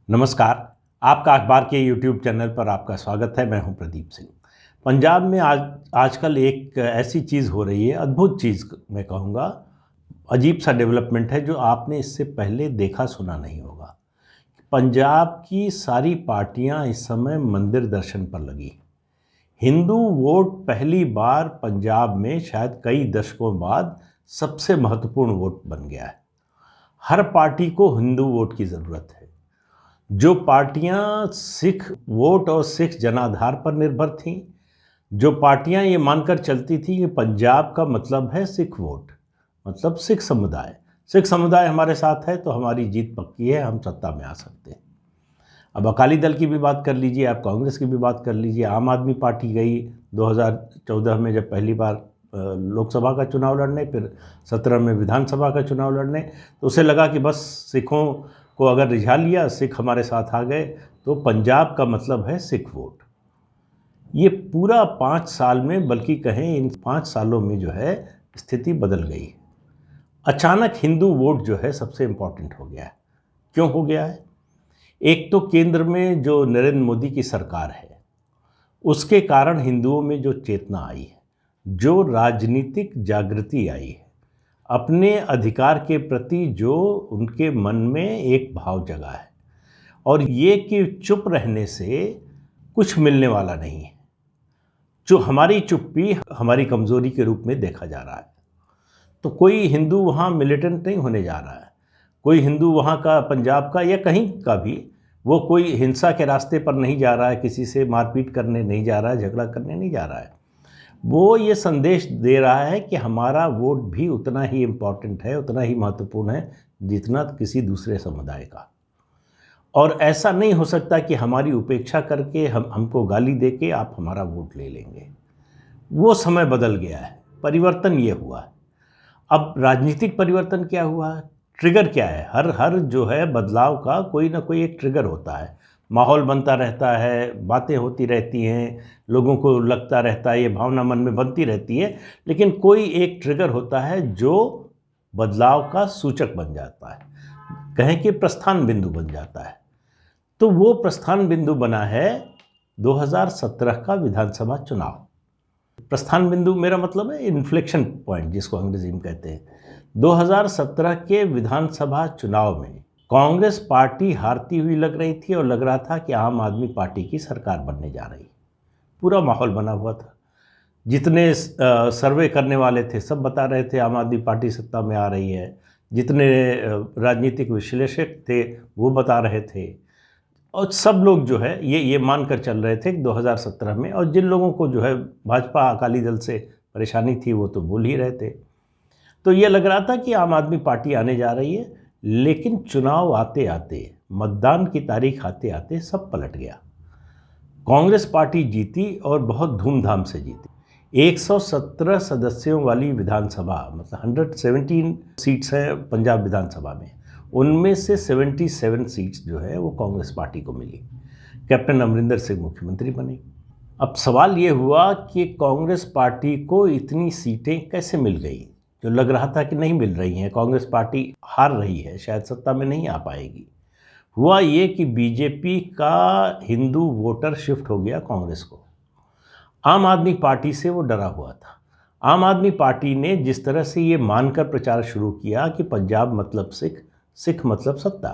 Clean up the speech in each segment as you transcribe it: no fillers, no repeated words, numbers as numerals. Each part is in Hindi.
नमस्कार। आपका अखबार के यूट्यूब चैनल पर आपका स्वागत है। मैं हूं प्रदीप सिंह। पंजाब में आजकल एक ऐसी चीज़ हो रही है, अद्भुत चीज़ मैं कहूँगा, अजीब सा डेवलपमेंट है जो आपने इससे पहले देखा सुना नहीं होगा। पंजाब की सारी पार्टियां इस समय मंदिर दर्शन पर लगी। हिंदू वोट पहली बार पंजाब में शायद कई दशकों बाद सबसे महत्वपूर्ण वोट बन गया है। हर पार्टी को हिंदू वोट की ज़रूरत है। जो पार्टियां सिख वोट और सिख जनाधार पर निर्भर थीं, जो पार्टियां ये मानकर चलती थी कि पंजाब का मतलब है सिख वोट, मतलब सिख समुदाय हमारे साथ है तो हमारी जीत पक्की है, हम सत्ता में आ सकते हैं। अब अकाली दल की भी बात कर लीजिए, आप कांग्रेस की भी बात कर लीजिए। आम आदमी पार्टी गई 2014 में जब पहली बार लोकसभा का चुनाव लड़ने, फिर 17 में विधानसभा का चुनाव लड़ने, तो उसे लगा कि बस सिखों को अगर रिझा लिया, सिख हमारे साथ आ गए तो पंजाब का मतलब है सिख वोट। ये पूरा 5 साल में, बल्कि कहें इन 5 सालों में जो है स्थिति बदल गई। अचानक हिंदू वोट जो है सबसे इम्पॉर्टेंट हो गया है। क्यों हो गया है? एक तो केंद्र में जो नरेंद्र मोदी की सरकार है, उसके कारण हिंदुओं में जो चेतना आई है, जो राजनीतिक जागृति आई है, अपने अधिकार के प्रति जो उनके मन में एक भाव जगा है, और ये कि चुप रहने से कुछ मिलने वाला नहीं है। जो हमारी चुप्पी हमारी कमज़ोरी के रूप में देखा जा रहा है। तो कोई हिंदू वहाँ मिलिटेंट नहीं होने जा रहा है। कोई हिंदू वहाँ का, पंजाब का या कहीं का भी, वो कोई हिंसा के रास्ते पर नहीं जा रहा है, किसी से मारपीट करने नहीं जा रहा है, झगड़ा करने नहीं जा रहा है। वो ये संदेश दे रहा है कि हमारा वोट भी उतना ही इम्पॉर्टेंट है, उतना ही महत्वपूर्ण है जितना किसी दूसरे समुदाय का। और ऐसा नहीं हो सकता कि हमारी उपेक्षा करके हमको गाली दे के आप हमारा वोट ले लेंगे। वो समय बदल गया है। परिवर्तन ये हुआ है। अब राजनीतिक परिवर्तन क्या हुआ है? ट्रिगर क्या है? हर जो है बदलाव का कोई ना कोई एक ट्रिगर होता है। माहौल बनता रहता है, बातें होती रहती हैं, लोगों को लगता रहता है, ये भावना मन में बनती रहती है, लेकिन कोई एक ट्रिगर होता है जो बदलाव का सूचक बन जाता है, कहें कि प्रस्थान बिंदु बन जाता है। तो वो प्रस्थान बिंदु बना है 2017 का विधानसभा चुनाव। प्रस्थान बिंदु मेरा मतलब है इन्फ्लेक्शन पॉइंट, जिसको अंग्रेजी में कहते हैं। 2017 के विधानसभा चुनाव में कांग्रेस पार्टी हारती हुई लग रही थी और लग रहा था कि आम आदमी पार्टी की सरकार बनने जा रही। पूरा माहौल बना हुआ था। जितने सर्वे करने वाले थे सब बता रहे थे आम आदमी पार्टी सत्ता में आ रही है। जितने राजनीतिक विश्लेषक थे वो बता रहे थे, और सब लोग जो है ये मानकर चल रहे थे कि 2017 में, और जिन लोगों को जो है भाजपा अकाली दल से परेशानी थी वो तो बोल ही रहे थे। तो ये लग रहा था कि आम आदमी पार्टी आने जा रही है। लेकिन चुनाव आते आते, मतदान की तारीख आते आते सब पलट गया। कांग्रेस पार्टी जीती और बहुत धूमधाम से जीती। 117 सदस्यों वाली विधानसभा, मतलब 117 सीट्स हैं पंजाब विधानसभा में, उनमें से 77 सीट्स जो है वो कांग्रेस पार्टी को मिली। कैप्टन अमरिंदर सिंह मुख्यमंत्री बने। अब सवाल ये हुआ कि कांग्रेस पार्टी को इतनी सीटें कैसे मिल गई, जो लग रहा था कि नहीं मिल रही हैं, कांग्रेस पार्टी हार रही है, शायद सत्ता में नहीं आ पाएगी। हुआ ये कि बीजेपी का हिंदू वोटर शिफ्ट हो गया कांग्रेस को। आम आदमी पार्टी से वो डरा हुआ था। आम आदमी पार्टी ने जिस तरह से ये मानकर प्रचार शुरू किया कि पंजाब मतलब सिख, सिख मतलब सत्ता,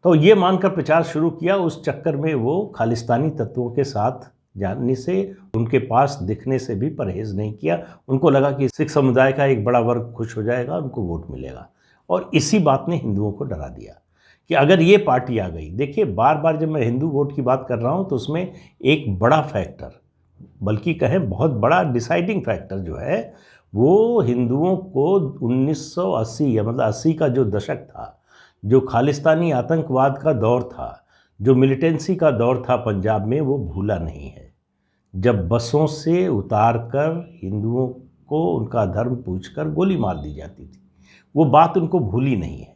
तो ये मानकर प्रचार शुरू किया, उस चक्कर में वो खालिस्तानी तत्वों के साथ जानने से, उनके पास दिखने से भी परहेज नहीं किया। उनको लगा कि सिख समुदाय का एक बड़ा वर्ग खुश हो जाएगा, उनको वोट मिलेगा, और इसी बात ने हिंदुओं को डरा दिया कि अगर ये पार्टी आ गई। देखिए, बार बार जब मैं हिंदू वोट की बात कर रहा हूँ तो उसमें एक बड़ा फैक्टर, बल्कि कहें बहुत बड़ा डिसाइडिंग फैक्टर जो है, वो हिंदुओं को 1980 या मतलब 80 का जो दशक था, जो खालिस्तानी आतंकवाद का दौर था, जो मिलिटेंसी का दौर था पंजाब में, वो भूला नहीं है। जब बसों से उतार कर हिंदुओं को उनका धर्म पूछकर गोली मार दी जाती थी, वो बात उनको भूली नहीं है।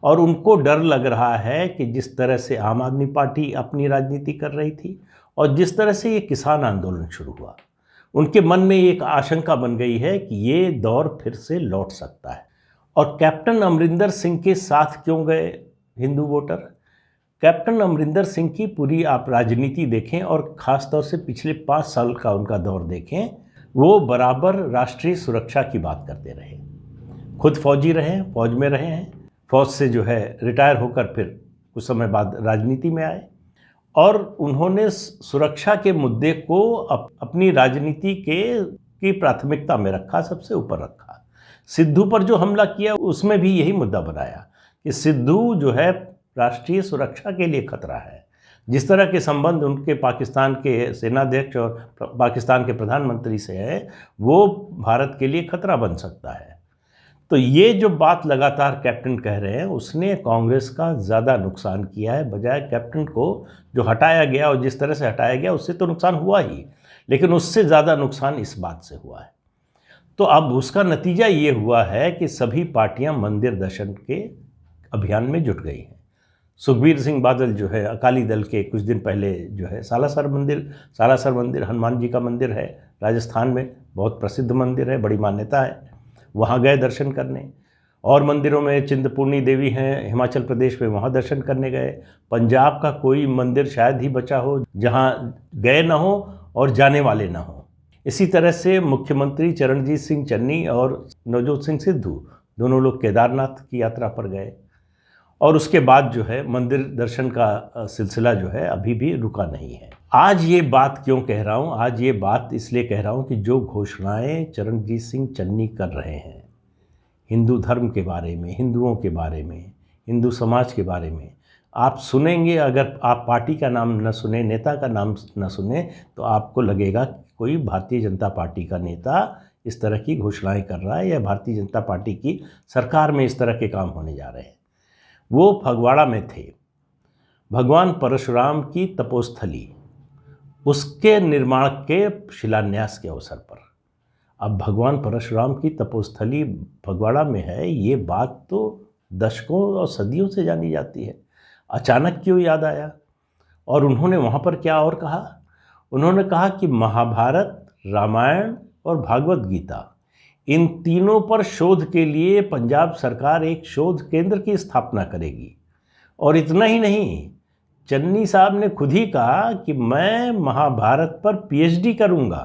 और उनको डर लग रहा है कि जिस तरह से आम आदमी पार्टी अपनी राजनीति कर रही थी और जिस तरह से ये किसान आंदोलन शुरू हुआ, उनके मन में एक आशंका बन गई है कि ये दौर फिर से लौट सकता है। और कैप्टन अमरिंदर सिंह के साथ क्यों गए हिंदू वोटर? कैप्टन अमरिंदर सिंह की पूरी आप राजनीति देखें और ख़ास तौर से पिछले 5 साल का उनका दौर देखें, वो बराबर राष्ट्रीय सुरक्षा की बात करते रहे। खुद फौजी रहे हैं, फौज में रहे हैं, फौज से जो है रिटायर होकर फिर कुछ समय बाद राजनीति में आए और उन्होंने सुरक्षा के मुद्दे को अपनी राजनीति की प्राथमिकता में रखा, सबसे ऊपर रखा। सिद्धू पर जो हमला किया उसमें भी यही मुद्दा बनाया कि सिद्धू जो है राष्ट्रीय सुरक्षा के लिए खतरा है। जिस तरह के संबंध उनके पाकिस्तान के सेनाध्यक्ष और पाकिस्तान के प्रधानमंत्री से है, वो भारत के लिए खतरा बन सकता है। तो ये जो बात लगातार कैप्टन कह रहे हैं, उसने कांग्रेस का ज़्यादा नुकसान किया है। बजाय कैप्टन को जो हटाया गया और जिस तरह से हटाया गया उससे तो नुकसान हुआ ही, लेकिन उससे ज़्यादा नुकसान इस बात से हुआ है। तो अब उसका नतीजा ये हुआ है कि सभी पार्टियां मंदिर दर्शन के अभियान में जुट गई हैं। सुखबीर सिंह बादल जो है अकाली दल के कुछ दिन पहले जो है सालासर मंदिर हनुमान जी का मंदिर है, राजस्थान में बहुत प्रसिद्ध मंदिर है, बड़ी मान्यता है, वहाँ गए दर्शन करने। और मंदिरों में चिंतपूर्णी देवी हैं हिमाचल प्रदेश में, वहाँ दर्शन करने गए। पंजाब का कोई मंदिर शायद ही बचा हो जहाँ गए ना हो और जाने वाले ना हो। इसी तरह से मुख्यमंत्री चरणजीत सिंह चन्नी और नवजोत सिंह सिद्धू दोनों लोग केदारनाथ की यात्रा पर गए और उसके बाद जो है मंदिर दर्शन का सिलसिला जो है अभी भी रुका नहीं है। आज ये बात क्यों कह रहा हूँ? आज ये बात इसलिए कह रहा हूँ कि जो घोषणाएं चरणजीत सिंह चन्नी कर रहे हैं हिंदू धर्म के बारे में, हिंदुओं के बारे में, हिंदू समाज के बारे में, आप सुनेंगे, अगर आप पार्टी का नाम न सुने, नेता का नाम न सुने, तो आपको लगेगा कि कोई भारतीय जनता पार्टी का नेता इस तरह की घोषणाएं कर रहा है या भारतीय जनता पार्टी की सरकार में इस तरह के काम होने जा रहे हैं। वो फगवाड़ा में थे, भगवान परशुराम की तपोस्थली, उसके निर्माण के शिलान्यास के अवसर पर। अब भगवान परशुराम की तपोस्थली फगवाड़ा में है, ये बात तो दशकों और सदियों से जानी जाती है। अचानक क्यों याद आया? और उन्होंने वहाँ पर क्या और कहा? उन्होंने कहा कि महाभारत, रामायण और भागवत गीता, इन तीनों पर शोध के लिए पंजाब सरकार एक शोध केंद्र की स्थापना करेगी। और इतना ही नहीं, चन्नी साहब ने खुद ही कहा कि मैं महाभारत पर पीएचडी करूंगा।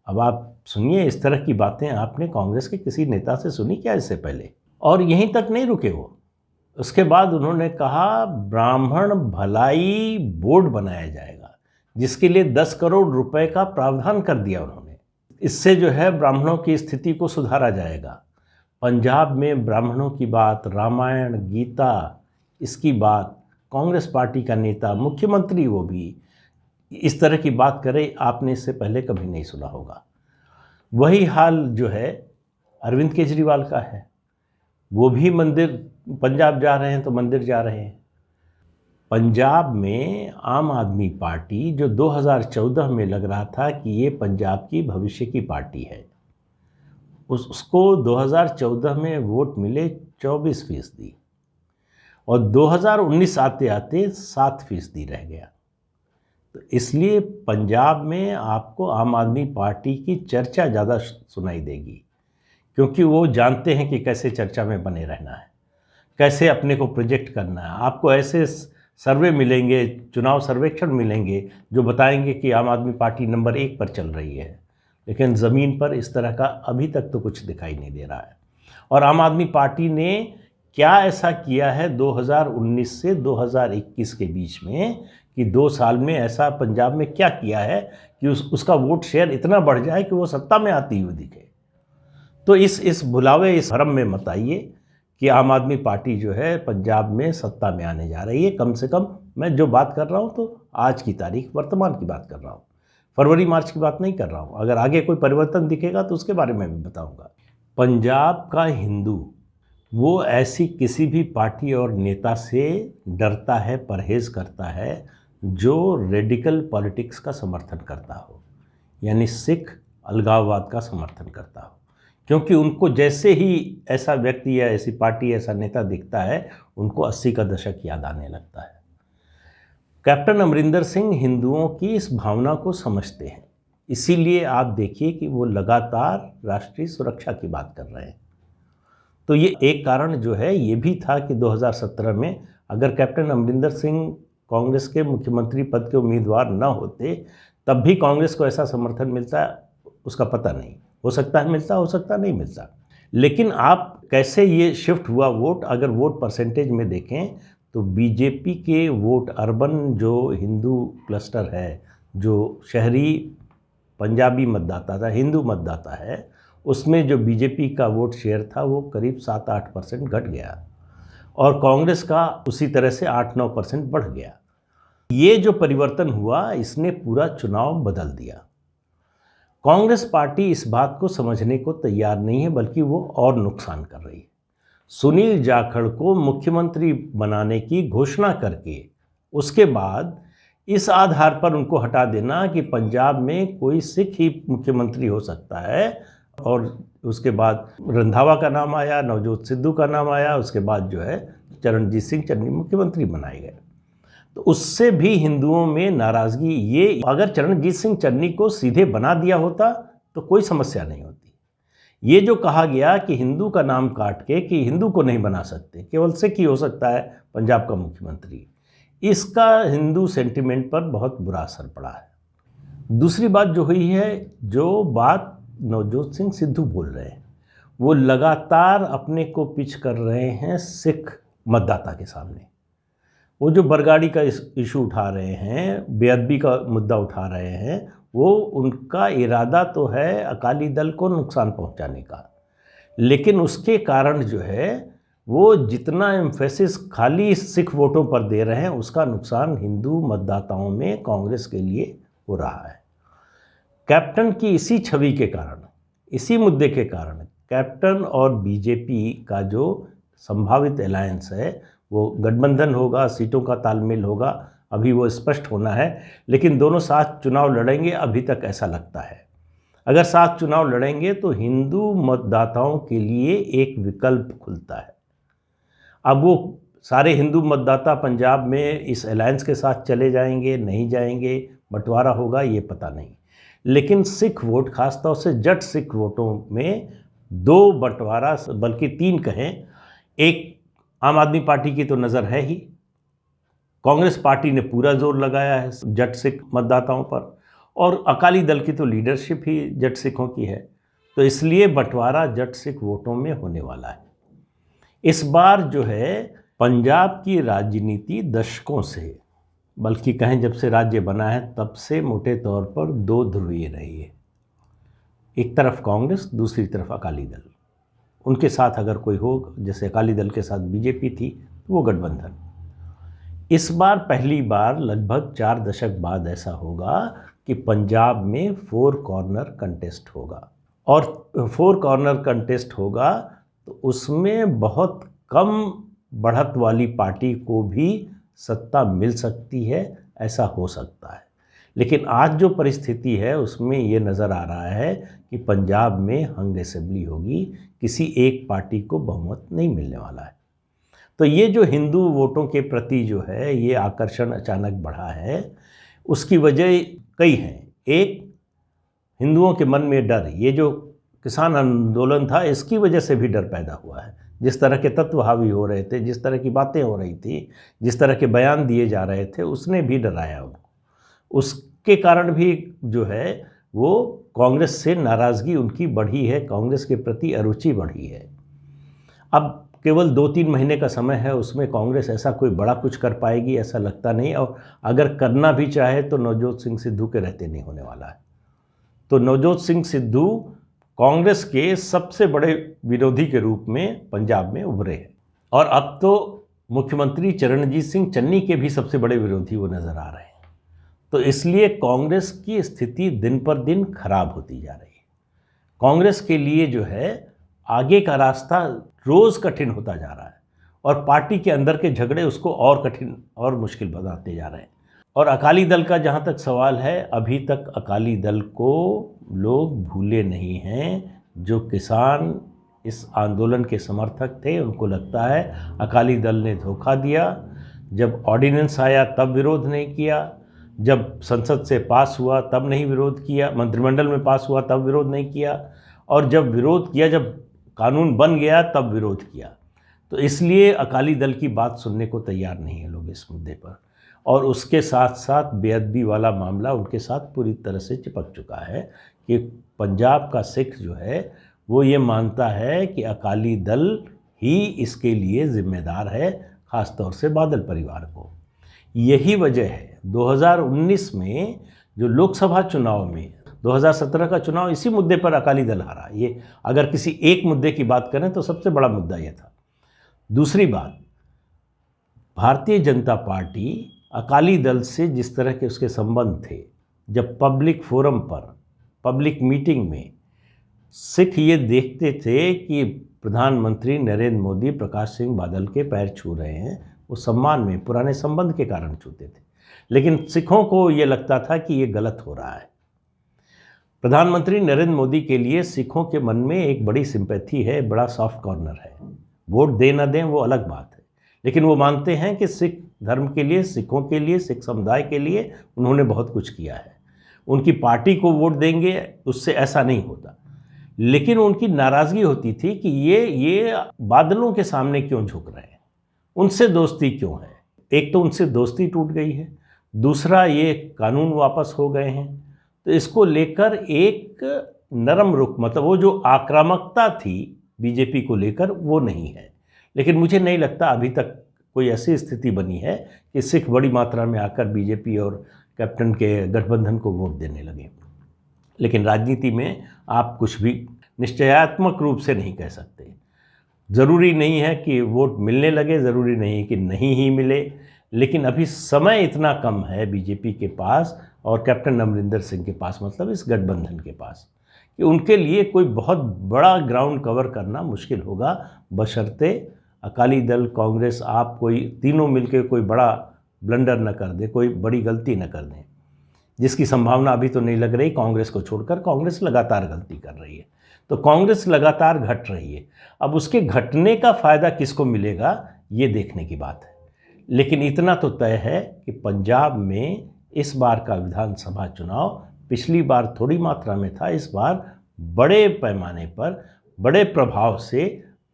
अब आप सुनिए, इस तरह की बातें आपने कांग्रेस के किसी नेता से सुनी क्या इससे पहले? और यहीं तक नहीं रुके वो, उसके बाद उन्होंने कहा ब्राह्मण भलाई बोर्ड बनाया जाएगा, जिसके लिए 10 करोड़ रुपए का प्रावधान कर दिया उन्होंने। इससे जो है ब्राह्मणों की स्थिति को सुधारा जाएगा। पंजाब में ब्राह्मणों की बात, रामायण, गीता, इसकी बात कांग्रेस पार्टी का नेता, मुख्यमंत्री वो भी इस तरह की बात करे, आपने इससे पहले कभी नहीं सुना होगा। वही हाल जो है अरविंद केजरीवाल का है, वो भी मंदिर, पंजाब जा रहे हैं तो मंदिर जा रहे हैं। पंजाब में आम आदमी पार्टी, जो 2014 में लग रहा था कि ये पंजाब की भविष्य की पार्टी है, उसको 2014 में वोट मिले 24% और 2019 आते आते 7% रह गया। तो इसलिए पंजाब में आपको आम आदमी पार्टी की चर्चा ज़्यादा सुनाई देगी, क्योंकि वो जानते हैं कि कैसे चर्चा में बने रहना है, कैसे अपने को प्रोजेक्ट करना है। आपको ऐसे सर्वे मिलेंगे, चुनाव सर्वेक्षण मिलेंगे जो बताएंगे कि आम आदमी पार्टी नंबर 1 पर चल रही है, लेकिन ज़मीन पर इस तरह का अभी तक तो कुछ दिखाई नहीं दे रहा है। और आम आदमी पार्टी ने क्या ऐसा किया है 2019 से 2021 के बीच में, कि 2 साल में ऐसा पंजाब में क्या किया है कि उसका वोट शेयर इतना बढ़ जाए कि वो सत्ता में आती हुई दिखे। तो इस भुलावे, इस भ्रम में मत आइए कि आम आदमी पार्टी जो है पंजाब में सत्ता में आने जा रही है। कम से कम मैं जो बात कर रहा हूँ तो आज की तारीख, वर्तमान की बात कर रहा हूँ, फरवरी मार्च की बात नहीं कर रहा हूँ। अगर आगे कोई परिवर्तन दिखेगा तो उसके बारे में भी बताऊँगा। पंजाब का हिंदू वो ऐसी किसी भी पार्टी और नेता से डरता है, परहेज़ करता है जो रेडिकल पॉलिटिक्स का समर्थन करता हो, यानी सिख अलगाववाद का समर्थन करता हो, क्योंकि उनको जैसे ही ऐसा व्यक्ति या ऐसी पार्टी, ऐसा नेता दिखता है, उनको 80 का दशक याद आने लगता है। कैप्टन अमरिंदर सिंह हिंदुओं की इस भावना को समझते हैं, इसीलिए आप देखिए कि वो लगातार राष्ट्रीय सुरक्षा की बात कर रहे हैं। तो ये एक कारण जो है ये भी था कि 2017 में अगर कैप्टन अमरिंदर सिंह कांग्रेस के मुख्यमंत्री पद के उम्मीदवार न होते तब भी कांग्रेस को ऐसा समर्थन मिलता, उसका पता नहीं। हो सकता है मिलता, हो सकता नहीं मिलता। लेकिन आप कैसे ये शिफ्ट हुआ वोट, अगर वोट परसेंटेज में देखें तो बीजेपी के वोट अर्बन जो हिंदू क्लस्टर है, जो शहरी पंजाबी मतदाता था, हिंदू मतदाता है, उसमें जो बीजेपी का वोट शेयर था वो करीब 7-8% घट गया और कांग्रेस का उसी तरह से 8-9% बढ़ गया। ये जो परिवर्तन हुआ इसने पूरा चुनाव बदल दिया। कांग्रेस पार्टी इस बात को समझने को तैयार नहीं है, बल्कि वो और नुकसान कर रही है। सुनील जाखड़ को मुख्यमंत्री बनाने की घोषणा करके उसके बाद इस आधार पर उनको हटा देना कि पंजाब में कोई सिख ही मुख्यमंत्री हो सकता है, और उसके बाद रंधावा का नाम आया, नवजोत सिद्धू का नाम आया, उसके बाद जो है चरणजीत सिंह चन्नी मुख्यमंत्री बनाए गए। तो उससे भी हिंदुओं में नाराज़गी, ये अगर चरणजीत सिंह चन्नी को सीधे बना दिया होता तो कोई समस्या नहीं होती। ये जो कहा गया कि हिंदू का नाम काट के कि हिंदू को नहीं बना सकते, केवल सिख ही हो सकता है पंजाब का मुख्यमंत्री, इसका हिंदू सेंटिमेंट पर बहुत बुरा असर पड़ा है। दूसरी बात जो हुई है, जो बात नवजोत सिंह सिद्धू बोल रहे हैं, वो लगातार अपने को पिच कर रहे हैं सिख मतदाता के सामने। वो जो बरगाड़ी का इशू उठा रहे हैं, बेअदबी का मुद्दा उठा रहे हैं, वो उनका इरादा तो है अकाली दल को नुकसान पहुंचाने का, लेकिन उसके कारण जो है वो जितना एम्फेसिस खाली सिख वोटों पर दे रहे हैं, उसका नुकसान हिंदू मतदाताओं में कांग्रेस के लिए हो रहा है। कैप्टन की इसी छवि के कारण, इसी मुद्दे के कारण कैप्टन और बीजेपी का जो संभावित अलायंस है, वो गठबंधन होगा, सीटों का तालमेल होगा, अभी वो स्पष्ट होना है, लेकिन दोनों साथ चुनाव लड़ेंगे अभी तक ऐसा लगता है। अगर साथ चुनाव लड़ेंगे तो हिंदू मतदाताओं के लिए एक विकल्प खुलता है। अब वो सारे हिंदू मतदाता पंजाब में इस अलायंस के साथ चले जाएंगे, नहीं जाएंगे, बंटवारा होगा, ये पता नहीं। लेकिन सिख वोट, खासतौर से जट सिख वोटों में दो बंटवारा, बल्कि तीन कहें, एक आम आदमी पार्टी की तो नज़र है ही, कांग्रेस पार्टी ने पूरा जोर लगाया है जट सिख मतदाताओं पर, और अकाली दल की तो लीडरशिप ही जट सिखों की है, तो इसलिए बंटवारा जट सिख वोटों में होने वाला है। इस बार जो है पंजाब की राजनीति दशकों से, बल्कि कहें जब से राज्य बना है तब से मोटे तौर पर दो ध्रुवीय रही है। एक तरफ कांग्रेस, दूसरी तरफ अकाली दल। उनके साथ अगर कोई हो, जैसे अकाली दल के साथ बीजेपी थी, तो वो गठबंधन। इस बार पहली बार लगभग 4 दशक बाद ऐसा होगा कि पंजाब में 4 कॉर्नर कंटेस्ट होगा, और 4 कॉर्नर कंटेस्ट होगा तो उसमें बहुत कम बढ़त वाली पार्टी को भी सत्ता मिल सकती है, ऐसा हो सकता है। लेकिन आज जो परिस्थिति है उसमें ये नज़र आ रहा है कि पंजाब में हंग असेंबली होगी, किसी एक पार्टी को बहुमत नहीं मिलने वाला है। तो ये जो हिंदू वोटों के प्रति जो है ये आकर्षण अचानक बढ़ा है, उसकी वजह कई हैं। एक, हिंदुओं के मन में डर, ये जो किसान आंदोलन था इसकी वजह से भी डर पैदा हुआ है। जिस तरह के तत्व हावी हो रहे थे, जिस तरह की बातें हो रही थी, जिस तरह के बयान दिए जा रहे थे, उसने भी डराया उनको। उसके कारण भी जो है वो कांग्रेस से नाराज़गी उनकी बढ़ी है, कांग्रेस के प्रति अरुचि बढ़ी है। अब केवल 2-3 महीने का समय है, उसमें कांग्रेस ऐसा कोई बड़ा कुछ कर पाएगी ऐसा लगता नहीं, और अगर करना भी चाहे तो नवजोत सिंह सिद्धू के रहते नहीं होने वाला है। तो नवजोत सिंह सिद्धू कांग्रेस के सबसे बड़े विरोधी के रूप में पंजाब में उभरे हैं, और अब तो मुख्यमंत्री चरणजीत सिंह चन्नी के भी सबसे बड़े विरोधी वो नज़र आ रहे हैं। तो इसलिए कांग्रेस की स्थिति दिन पर दिन खराब होती जा रही है। कांग्रेस के लिए जो है आगे का रास्ता रोज़ कठिन होता जा रहा है, और पार्टी के अंदर के झगड़े उसको और कठिन और मुश्किल बनाते जा रहे हैं। और अकाली दल का जहाँ तक सवाल है, अभी तक अकाली दल को लोग भूले नहीं हैं। जो किसान इस आंदोलन के समर्थक थे, उनको लगता है अकाली दल ने धोखा दिया। जब ऑर्डिनेंस आया तब विरोध नहीं किया, जब संसद से पास हुआ तब नहीं विरोध किया, मंत्रिमंडल में पास हुआ तब विरोध नहीं किया, और जब विरोध किया, जब कानून बन गया तब विरोध किया। तो इसलिए अकाली दल की बात सुनने को तैयार नहीं है लोग इस मुद्दे पर। और उसके साथ साथ बेअदबी वाला मामला उनके साथ पूरी तरह से चिपक चुका है कि पंजाब का सिख जो है वो ये मानता है कि अकाली दल ही इसके लिए जिम्मेदार है, ख़ासतौर से बादल परिवार को। यही वजह है 2019 में जो लोकसभा चुनाव में 2017 का चुनाव इसी मुद्दे पर अकाली दल हारा। ये अगर किसी एक मुद्दे की बात करें तो सबसे बड़ा मुद्दा ये था। दूसरी बात, भारतीय जनता पार्टी अकाली दल से जिस तरह के उसके संबंध थे, जब पब्लिक फोरम पर, पब्लिक मीटिंग में सिख ये देखते थे कि प्रधानमंत्री नरेंद्र मोदी प्रकाश सिंह बादल के पैर छू रहे हैं, वो सम्मान में पुराने संबंध के कारण छूते थे, लेकिन सिखों को ये लगता था कि ये गलत हो रहा है। प्रधानमंत्री नरेंद्र मोदी के लिए सिखों के मन में एक बड़ी सिंपैथी है, बड़ा सॉफ्ट कॉर्नर है। वोट दे ना दें वो अलग बात है, लेकिन वो मानते हैं कि सिख धर्म के लिए, सिखों के लिए, सिख समुदाय के लिए उन्होंने बहुत कुछ किया है। उनकी पार्टी को वोट देंगे उससे ऐसा नहीं होता, लेकिन उनकी नाराज़गी होती थी कि ये बादलों के सामने क्यों झुक रहे हैं, उनसे दोस्ती क्यों है। एक तो उनसे दोस्ती टूट गई है, दूसरा ये कानून वापस हो गए हैं, तो इसको लेकर एक नरम रुख, मतलब वो जो आक्रामकता थी बीजेपी को लेकर वो नहीं है। लेकिन मुझे नहीं लगता अभी तक कोई ऐसी स्थिति बनी है कि सिख बड़ी मात्रा में आकर बीजेपी और कैप्टन के गठबंधन को वोट देने लगे। लेकिन राजनीति में आप कुछ भी निश्चयात्मक रूप से नहीं कह सकते। ज़रूरी नहीं है कि वोट मिलने लगे, ज़रूरी नहीं है कि नहीं ही मिले, लेकिन अभी समय इतना कम है बीजेपी के पास और कैप्टन अमरिंदर सिंह के पास, मतलब इस गठबंधन के पास, कि उनके लिए कोई बहुत बड़ा ग्राउंड कवर करना मुश्किल होगा, बशर्ते अकाली दल, कांग्रेस, आप कोई तीनों मिलकर कोई बड़ा ब्लंडर न कर दे, कोई बड़ी गलती न कर दें, जिसकी संभावना अभी तो नहीं लग रही। कांग्रेस को छोड़कर कांग्रेस लगातार गलती कर रही है, तो कांग्रेस लगातार घट रही है। अब उसके घटने का फ़ायदा किसको मिलेगा ये देखने की बात है। लेकिन इतना तो तय है कि पंजाब में इस बार का विधानसभा चुनाव पिछली बार थोड़ी मात्रा में था, इस बार बड़े पैमाने पर, बड़े प्रभाव से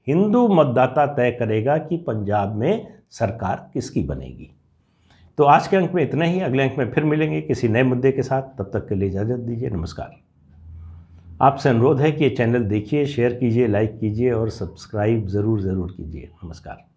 हिंदू मतदाता तय करेगा कि पंजाब में सरकार किसकी बनेगी। तो आज के अंक में इतना ही। अगले अंक में फिर मिलेंगे किसी नए मुद्दे के साथ। तब तक के लिए इजाज़त दीजिए। नमस्कार। आपसे अनुरोध है कि ये चैनल देखिए, शेयर कीजिए, लाइक कीजिए और सब्सक्राइब ज़रूर कीजिए। नमस्कार।